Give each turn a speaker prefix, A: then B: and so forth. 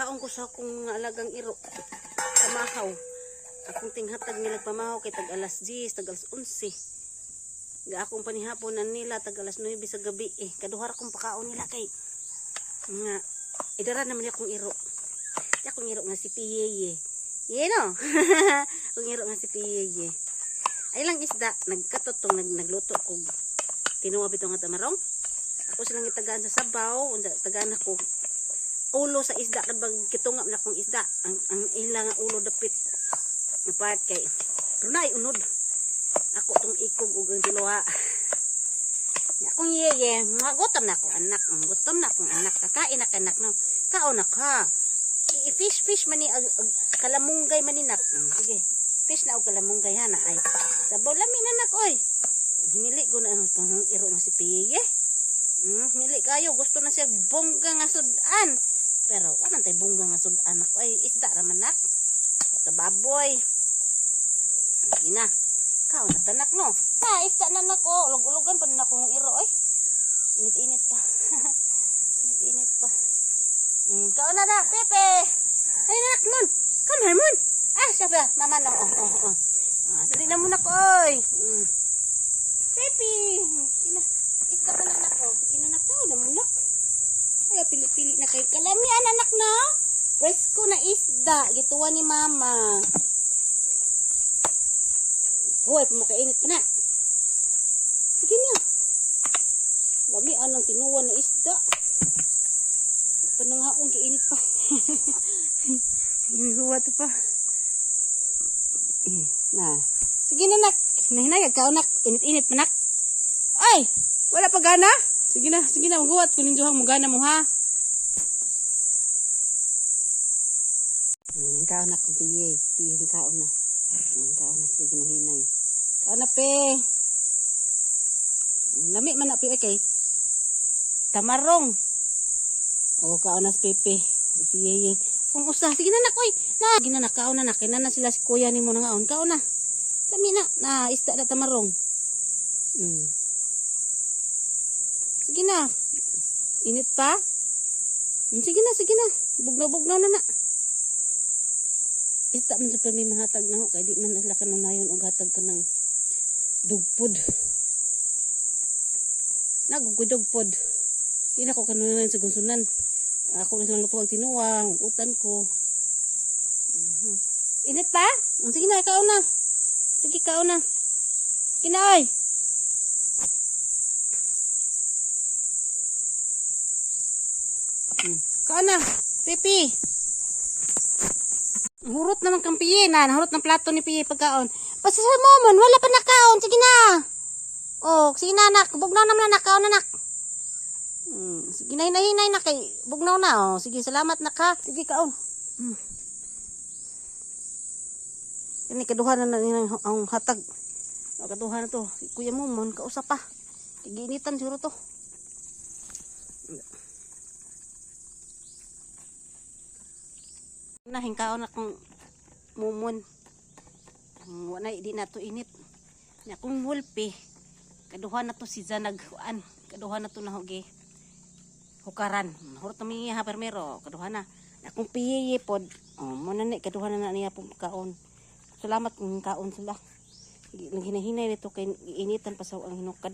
A: pagkaon ko sa akong mga alagang iro. Pamahaw. Akong tinghatag nila pamahaw kay tag alas 10, tag alas 11. Ga akong panihaponan nila tag alas 9 sa gabi eh. Kaduhar akong pakaon nila kay nga idara naman akong iro. Akong iro nga si Piyeye. No? Akong iro nga si Piyeye. Ay lang isda, nagkatotong nagluto ko. Tinuwa bitaw nga tamarong. Ako silang itagaan sa sabaw, tagaan ako ulo sa isda kadbag kitungap na akong isda. Ang ilang ulo dapit. Apart kay runay unod. Ako tong ikog ug ang tiluwa. Akong yeye, magutom na ako anak. Gutom na akong anak. Kakain na anak no. Kaon na ka. I-fish man ni kalamunggay man ni nak. Sige. Fish na og kalamunggay hana ay. Sabaw lami na nak oy. Himili ko na ang iro nga si Piye. Himili kayo gusto na siya bongga nga sudan. Pero waman tay bongga nga sudan ako ay isda ra man nak. Sa baboy. Ina. Kaon na tanak no. Ha, isda na nako. Ulog-ulogan pa na akong iro oy. Init-init pa. Init-init pa. Kaon na na, Pepe. Ay nak mon. Come here mon. Ah, sabi mama no. Dali na muna ko oy. Pepe. Ina. Isda ka na nako. Sige na nak na muna. Ay pili-pili na kay kalami anak na. Presko na isda gituwa ni mama. Hoy, pumakainit pa na. Sige na. Lami anong tinuwa na isda. Pananghaon kainit pa. Huwat pa. Na. Sige na nak. Nahinayag ka nak. Init-init pa nak. Ay, wala pa gana? Sige na, maghuwat. Kunin duhang mo gana mo ha. Kaon na kung piye. Piye kaon na. Kaon na sige na hinay. Kaon na pe. Lami man na pe okay. Tamarong. O kaon na Pepe. Piye. Kung usa sige na nak oy. Na sige na kaon na nak. Kinana sila si kuya nimo nangaon. Kaon na. Lami na. Na isda na tamarong. Sige na. Init pa? Sige na. Bugnaw na na. Ista man sa pami mahatag na ho. Kaya di man sila kanunayon o hatag ka ng dugpod. Nagugudugpod. Di na ko kanunayon sa gunsunan. Ako na silang lutuwag tinuwang. Utan ko. Init pa? Sige na, ikaw na. Sige, ikaw na. Kinaoy. Ikaw na. Pepe. Hurot naman kang piye na. Hurot ng plato ni piye pagkaon. Basta sa momon, wala pa nakaon. Sige na. Oh, sige na anak. Bugnaw naman na nakaon anak. Sige na, hinay na kay bugnaw na. Oh, sige, salamat na ka. Sige, kaon. Ini kaduha na ang hatag. Kaduha na to. Kuya momon, kausap pa. Tiginitan siguro to. Nahingkaon akong mumon. Wala di na to init. Nya akong wulpi. Kaduha na to si Zanaghuan. Kaduha na to na hoge. Hukaran. Hurot mi ha permero. Kaduha na. Akong piye pod. Oh, mo na ni kaduha na niya pong kaon. Salamat kung kaon sila. Hinahinay nito kay initan pa sa ang hinukad.